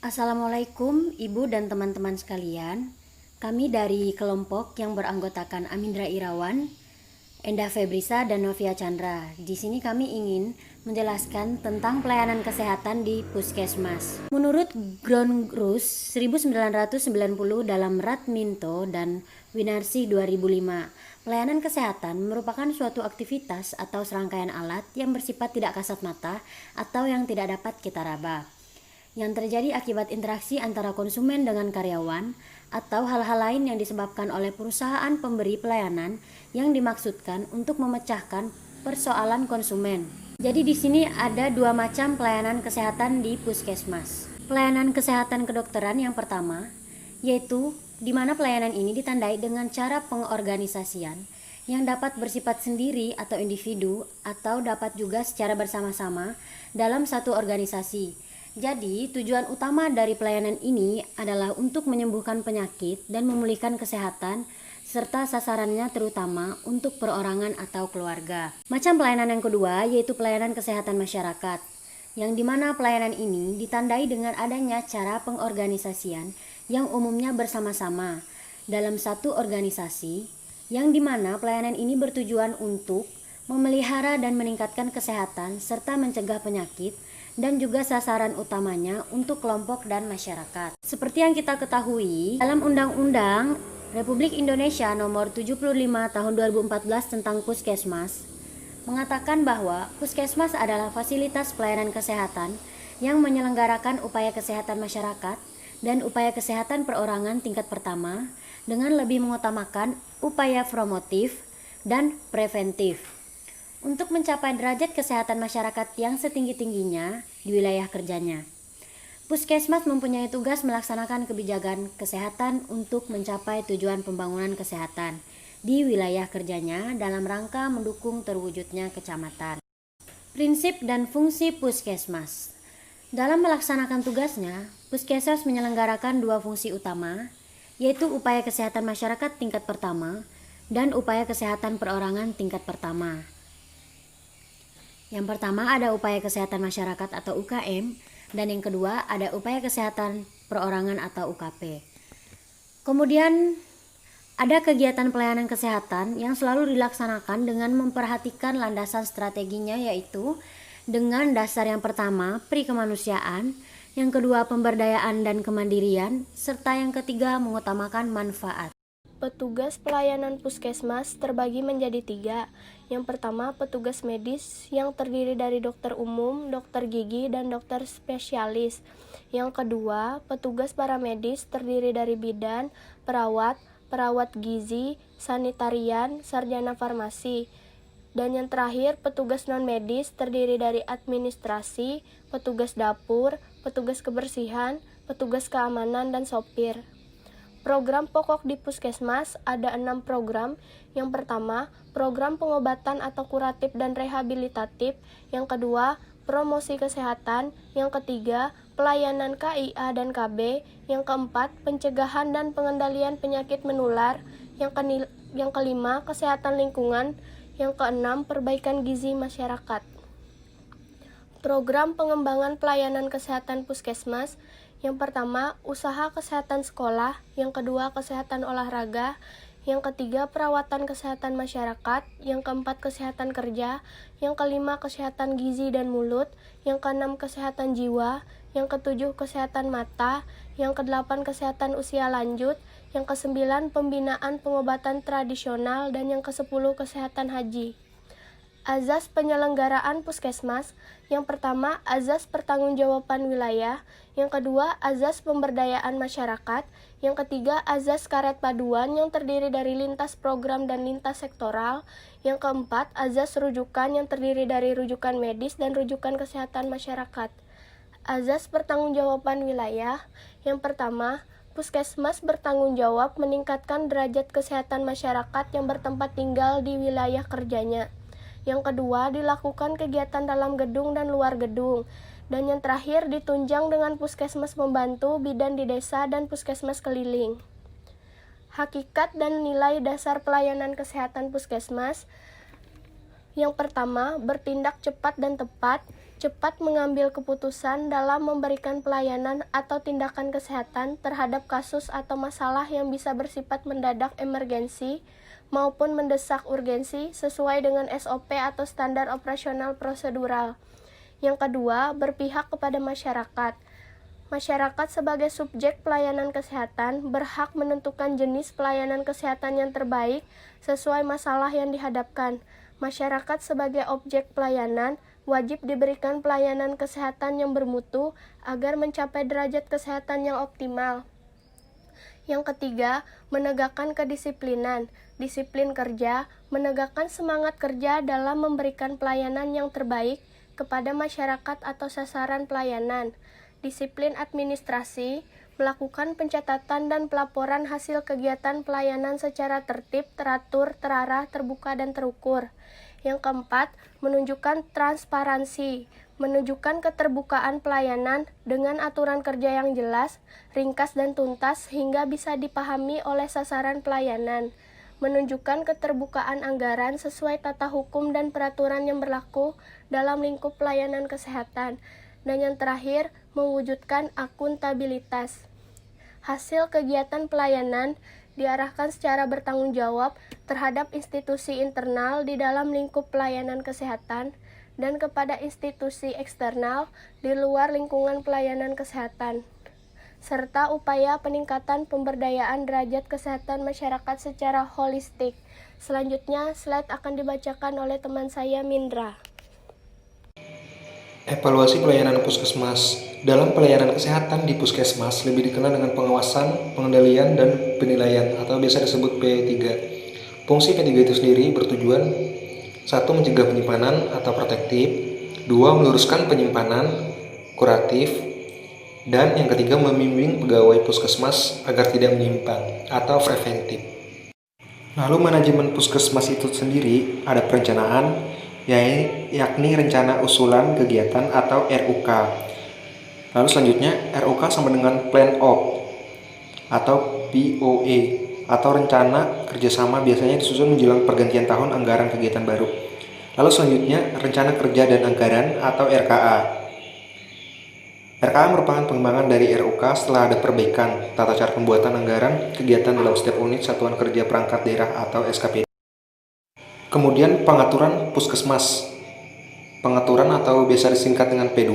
Assalamualaikum Ibu dan teman-teman sekalian. Kami dari kelompok yang beranggotakan Amindra Irawan, Endah Febrisa, dan Novia Chandra. Di sini kami ingin menjelaskan tentang pelayanan kesehatan di Puskesmas. Menurut Groundrus 1990 dalam Radminto dan Winarsi 2005, pelayanan kesehatan merupakan suatu aktivitas atau serangkaian alat yang bersifat tidak kasat mata atau yang tidak dapat kita raba, yang terjadi akibat interaksi antara konsumen dengan karyawan atau hal-hal lain yang disebabkan oleh perusahaan pemberi pelayanan yang dimaksudkan untuk memecahkan persoalan konsumen. Jadi di sini ada dua macam pelayanan kesehatan di Puskesmas. Pelayanan kesehatan kedokteran yang pertama, yaitu di mana pelayanan ini ditandai dengan cara pengorganisasian yang dapat bersifat sendiri atau individu atau dapat juga secara bersama-sama dalam satu organisasi. Jadi, tujuan utama dari pelayanan ini adalah untuk menyembuhkan penyakit dan memulihkan kesehatan, serta sasarannya terutama untuk perorangan atau keluarga. Macam pelayanan yang kedua yaitu pelayanan kesehatan masyarakat, yang dimana pelayanan ini ditandai dengan adanya cara pengorganisasian yang umumnya bersama-sama dalam satu organisasi, yang dimana pelayanan ini bertujuan untuk memelihara dan meningkatkan kesehatan serta mencegah penyakit, dan juga sasaran utamanya untuk kelompok dan masyarakat. Seperti yang kita ketahui, dalam Undang-Undang Republik Indonesia Nomor 75 Tahun 2014 tentang Puskesmas mengatakan bahwa Puskesmas adalah fasilitas pelayanan kesehatan yang menyelenggarakan upaya kesehatan masyarakat dan upaya kesehatan perorangan tingkat pertama dengan lebih mengutamakan upaya promotif dan preventif untuk mencapai derajat kesehatan masyarakat yang setinggi-tingginya di wilayah kerjanya. Puskesmas mempunyai tugas melaksanakan kebijakan kesehatan untuk mencapai tujuan pembangunan kesehatan di wilayah kerjanya dalam rangka mendukung terwujudnya kecamatan. Prinsip dan fungsi Puskesmas. Dalam melaksanakan tugasnya, Puskesmas menyelenggarakan dua fungsi utama, yaitu upaya kesehatan masyarakat tingkat pertama dan upaya kesehatan perorangan tingkat pertama. Yang pertama ada upaya kesehatan masyarakat atau UKM, dan yang kedua ada upaya kesehatan perorangan atau UKP. Kemudian ada kegiatan pelayanan kesehatan yang selalu dilaksanakan dengan memperhatikan landasan strateginya, yaitu dengan dasar yang pertama pri-kemanusiaan, yang kedua pemberdayaan dan kemandirian, serta yang ketiga mengutamakan manfaat. Petugas pelayanan Puskesmas terbagi menjadi tiga. Yang pertama, petugas medis yang terdiri dari dokter umum, dokter gigi, dan dokter spesialis. Yang kedua, petugas paramedis terdiri dari bidan, perawat, perawat gizi, sanitarian, sarjana farmasi. Dan yang terakhir, petugas non-medis terdiri dari administrasi, petugas dapur, petugas kebersihan, petugas keamanan, dan sopir. Program pokok di Puskesmas ada 6 program. Yang pertama, program pengobatan atau kuratif dan rehabilitatif. Yang kedua, promosi kesehatan. Yang ketiga, pelayanan KIA dan KB. Yang keempat, pencegahan dan pengendalian penyakit menular. Yang kelima, kesehatan lingkungan. Yang keenam, perbaikan gizi masyarakat. Program pengembangan pelayanan kesehatan Puskesmas. Yang pertama, usaha kesehatan sekolah. Yang kedua, kesehatan olahraga. Yang ketiga, perawatan kesehatan masyarakat. Yang keempat, kesehatan kerja. Yang kelima, kesehatan gizi dan mulut. Yang keenam, kesehatan jiwa. Yang ketujuh, kesehatan mata. Yang kedelapan, kesehatan usia lanjut. Yang kesembilan, pembinaan pengobatan tradisional. Dan yang kesepuluh, kesehatan haji. Azas penyelenggaraan Puskesmas. Yang pertama, azas pertanggungjawaban wilayah. Yang kedua, azas pemberdayaan masyarakat. Yang ketiga, azas karet paduan yang terdiri dari lintas program dan lintas sektoral. Yang keempat, azas rujukan yang terdiri dari rujukan medis dan rujukan kesehatan masyarakat. Azas pertanggungjawaban wilayah. Yang pertama, Puskesmas bertanggung jawab meningkatkan derajat kesehatan masyarakat yang bertempat tinggal di wilayah kerjanya. Yang kedua, dilakukan kegiatan dalam gedung dan luar gedung. Dan yang terakhir, ditunjang dengan Puskesmas membantu bidan di desa dan Puskesmas keliling. Hakikat dan nilai dasar pelayanan kesehatan Puskesmas. Yang pertama, bertindak cepat dan tepat. cepat mengambil keputusan dalam memberikan pelayanan atau tindakan kesehatan terhadap kasus atau masalah yang bisa bersifat mendadak emergensi maupun mendesak urgensi sesuai dengan SOP atau standar operasional prosedural. Yang kedua, berpihak kepada masyarakat. Masyarakat sebagai subjek pelayanan kesehatan berhak menentukan jenis pelayanan kesehatan yang terbaik sesuai masalah yang dihadapkan. Masyarakat sebagai objek pelayanan wajib diberikan pelayanan kesehatan yang bermutu agar mencapai derajat kesehatan yang optimal. Yang ketiga, menegakkan kedisiplinan. Disiplin kerja, menegakkan semangat kerja dalam memberikan pelayanan yang terbaik kepada masyarakat atau sasaran pelayanan. Disiplin administrasi, melakukan pencatatan dan pelaporan hasil kegiatan pelayanan secara tertib, teratur, terarah, terbuka, dan terukur. Yang keempat, menunjukkan transparansi, menunjukkan keterbukaan pelayanan dengan aturan kerja yang jelas, ringkas dan tuntas sehingga bisa dipahami oleh sasaran pelayanan. Menunjukkan keterbukaan anggaran sesuai tata hukum dan peraturan yang berlaku dalam lingkup pelayanan kesehatan. Dan yang terakhir, mewujudkan akuntabilitas. Hasil kegiatan pelayanan diarahkan secara bertanggung jawab terhadap institusi internal di dalam lingkup pelayanan kesehatan dan kepada institusi eksternal di luar lingkungan pelayanan kesehatan, serta upaya peningkatan pemberdayaan derajat kesehatan masyarakat secara holistik. Selanjutnya, slide akan dibacakan oleh teman saya, Mindra. Evaluasi pelayanan puskesmas. Dalam pelayanan kesehatan di puskesmas lebih dikenal dengan pengawasan, pengendalian, dan penilaian atau biasa disebut P3. Fungsi P3 itu sendiri bertujuan 1. Mencegah penyimpanan atau protektif, 2. Meluruskan penyimpanan, kuratif, dan yang ketiga membimbing pegawai puskesmas agar tidak menyimpang atau preventif. Lalu manajemen puskesmas itu sendiri ada perencanaan, yakni rencana usulan kegiatan atau RUK. Lalu selanjutnya RUK sama dengan Plan of atau POE atau rencana kerjasama biasanya disusun menjelang pergantian tahun anggaran kegiatan baru. Lalu selanjutnya rencana kerja dan anggaran atau RKA. RKA merupakan pengembangan dari RUK setelah ada perbaikan tata cara pembuatan anggaran kegiatan dalam setiap unit satuan kerja perangkat daerah atau SKPD. Kemudian pengaturan puskesmas. Pengaturan atau biasa disingkat dengan P2.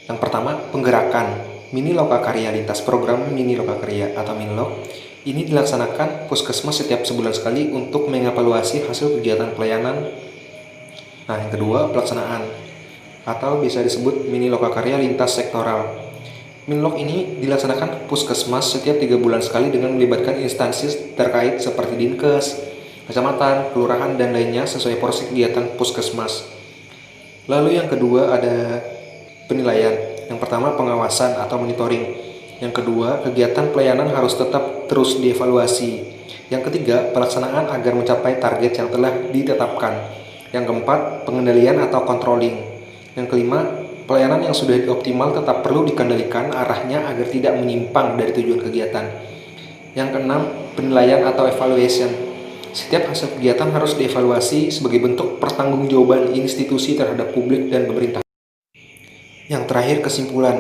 Yang pertama, penggerakan mini lokakarya lintas program mini lokakarya atau minlok. Ini dilaksanakan puskesmas setiap sebulan sekali untuk mengevaluasi hasil kegiatan pelayanan. Nah, yang kedua, pelaksanaan atau bisa disebut mini lokakarya lintas sektoral. Minlok ini dilaksanakan puskesmas setiap 3 bulan sekali dengan melibatkan instansi terkait seperti Dinkes, kecamatan, kelurahan, dan lainnya sesuai porsi kegiatan puskesmas. Lalu yang kedua ada penilaian. Yang pertama pengawasan atau monitoring. Yang kedua kegiatan pelayanan harus tetap terus dievaluasi. Yang ketiga pelaksanaan agar mencapai target yang telah ditetapkan. Yang keempat pengendalian atau controlling. Yang kelima pelayanan yang sudah optimal tetap perlu dikendalikan arahnya agar tidak menyimpang dari tujuan kegiatan. Yang keenam penilaian atau evaluation. Setiap hasil kegiatan harus dievaluasi sebagai bentuk pertanggungjawaban institusi terhadap publik dan pemerintah. Yang terakhir, kesimpulan.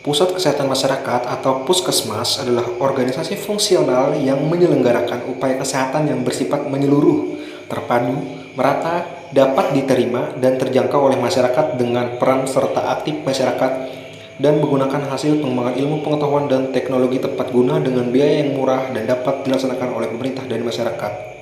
Pusat Kesehatan Masyarakat atau Puskesmas adalah organisasi fungsional yang menyelenggarakan upaya kesehatan yang bersifat menyeluruh, terpadu, merata, dapat diterima, dan terjangkau oleh masyarakat dengan peran serta aktif masyarakat dan menggunakan hasil pengembangan ilmu pengetahuan dan teknologi tepat guna dengan biaya yang murah dan dapat dilaksanakan oleh pemerintah dan masyarakat.